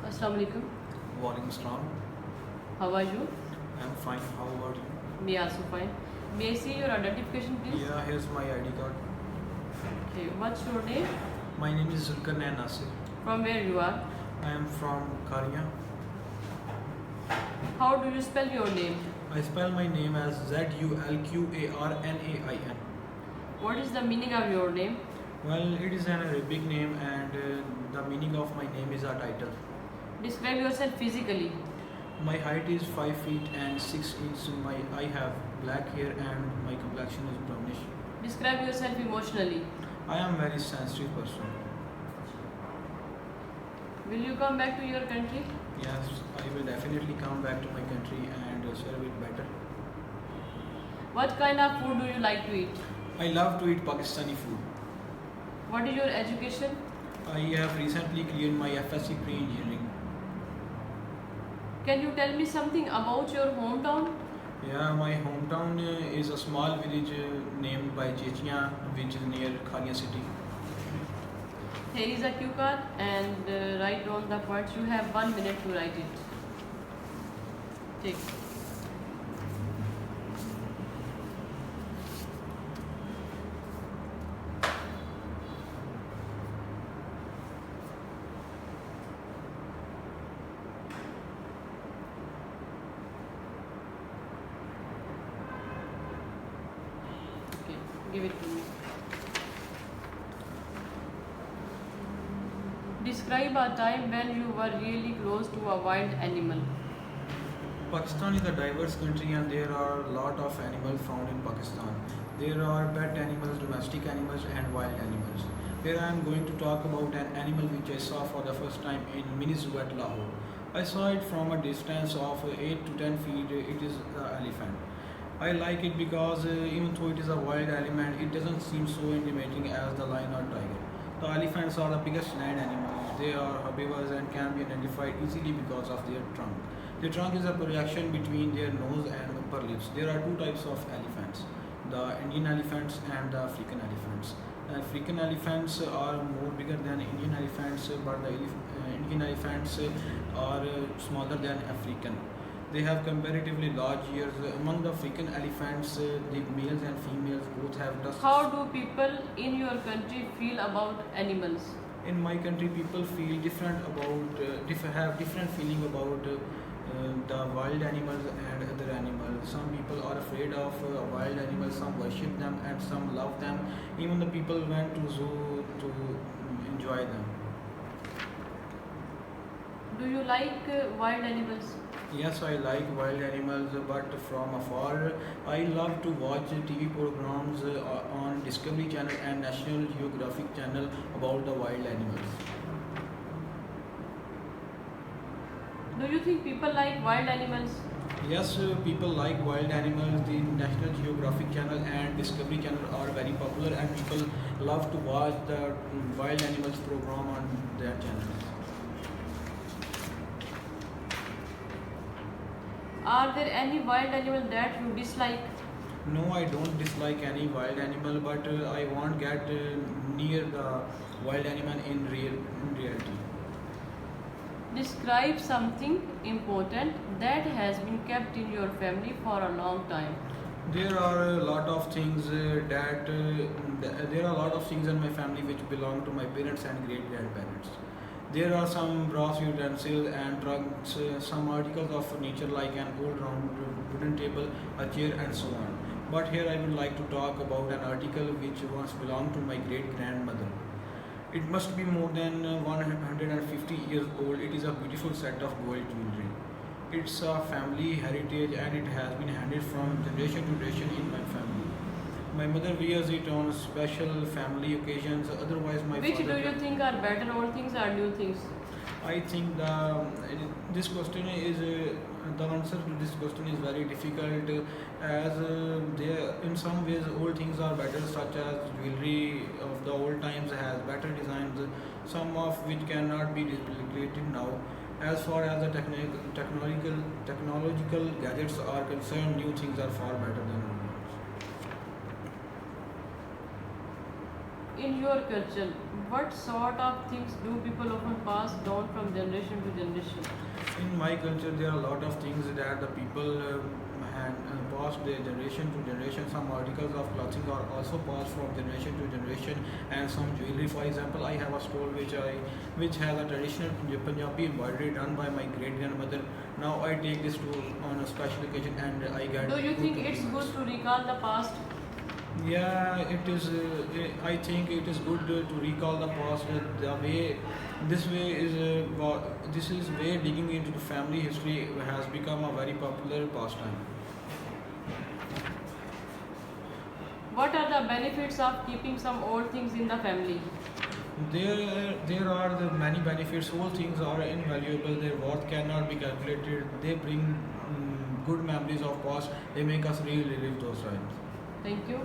Assalamu alaikum. Walaikum Assalam. How are you? I'm fine. How about you? Me also fine. May I see your identification, please? Yeah, here's my ID card. Okay. What's your name? My name is Zulkarnain Nasir. From where you are? I am from Karia. How do you spell your name? I spell my name as Zulqarnain. What is the meaning of your name? Well, it is an Arabic name and the meaning of my name is a title. Describe yourself physically. My height is 5 feet and 6 inches. I have black hair and my complexion is brownish. Describe yourself emotionally. I am very sensitive person. Will you come back to your country? Yes, I will definitely come back to my country and serve it better. What kind of food do you like to eat? I love to eat Pakistani food. What is your education? I have recently cleared my FSC pre-engineering. Can you tell me something about your hometown? Yeah, my hometown is a small village named by Chechnya, which is near Kharia city. Here is a cue card and write down the points. You have 1 minute to write it. Take. Okay, give it to me. Describe a time when you were really close to a wild animal. Pakistan is a diverse country and there are a lot of animals found in Pakistan. There are pet animals, domestic animals and wild animals. Here I am going to talk about an animal which I saw for the first time in mini zoo at Lahore. I saw it from a distance of 8 to 10 feet. It is the elephant. I like it because even though it is a wild element, it doesn't seem so intimidating as the lion or tiger. The elephants are the biggest land animals. They are herbivores and can be identified easily because of their trunk. The trunk is a projection between their nose and upper lips. There are two types of elephants, the Indian elephants and the African elephants. African elephants are more bigger than Indian elephants, but the Indian elephants are smaller than African. They have comparatively large ears. Among the African elephants, the males and females both have tusks. How do people in your country feel about animals? In my country, people feel different about, have different feeling about the wild animals and other animals. Some people are afraid of wild animals, some worship them and some love them. Even the people went to zoo to enjoy them. Do you like wild animals? Yes, I like wild animals, but from afar. I love to watch TV programs on Discovery Channel and National Geographic Channel about the wild animals. Do you think people like wild animals? Yes, people like wild animals. The National Geographic Channel and Discovery Channel are very popular, and people love to watch the wild animals program on their channels. Are there any wild animal that you dislike? No, I don't dislike any wild animal, but I won't get near the wild animal in reality. Describe something important that has been kept in your family for a long time. There are a lot of things there are a lot of things in my family which belong to my parents and great grandparents. There are some brass utensils and trunks, some articles of furniture like an old round wooden table, a chair, and so on. But here I would like to talk about an article which once belonged to my great grandmother. It must be more than 150 years old. It is a beautiful set of gold jewelry. It's a family heritage and it has been handed from generation to generation in my family. My mother wears it on special family occasions. Otherwise, my Which father. do you think are better, old things or new things? I think this question is the answer to this question is very difficult as there in some ways old things are better, such as jewelry of the old times has better designs, some of which cannot be replicated now. As far as the technological gadgets are concerned, new things are far better than old ones. in your culture, what sort of things do people often pass down from generation to generation? In my culture, there are a lot of things that the people had passed their generation to generation. Some articles of clothing are also passed from generation to generation, and some jewelry. For example, I have a stole which has a traditional Punjabi embroidery done by my great grandmother. Now I take this tool on a special occasion, and I get. Do you think good it's good compliments. to recall the past? Yeah, it is. I think it is good to recall the past. The way, this way is this is way digging into the family history has become a very popular pastime. What are the benefits of keeping some old things in the family? There are the many benefits. All things are invaluable. Their worth cannot be calculated. They bring good memories of past. They make us relive those times. Thank you.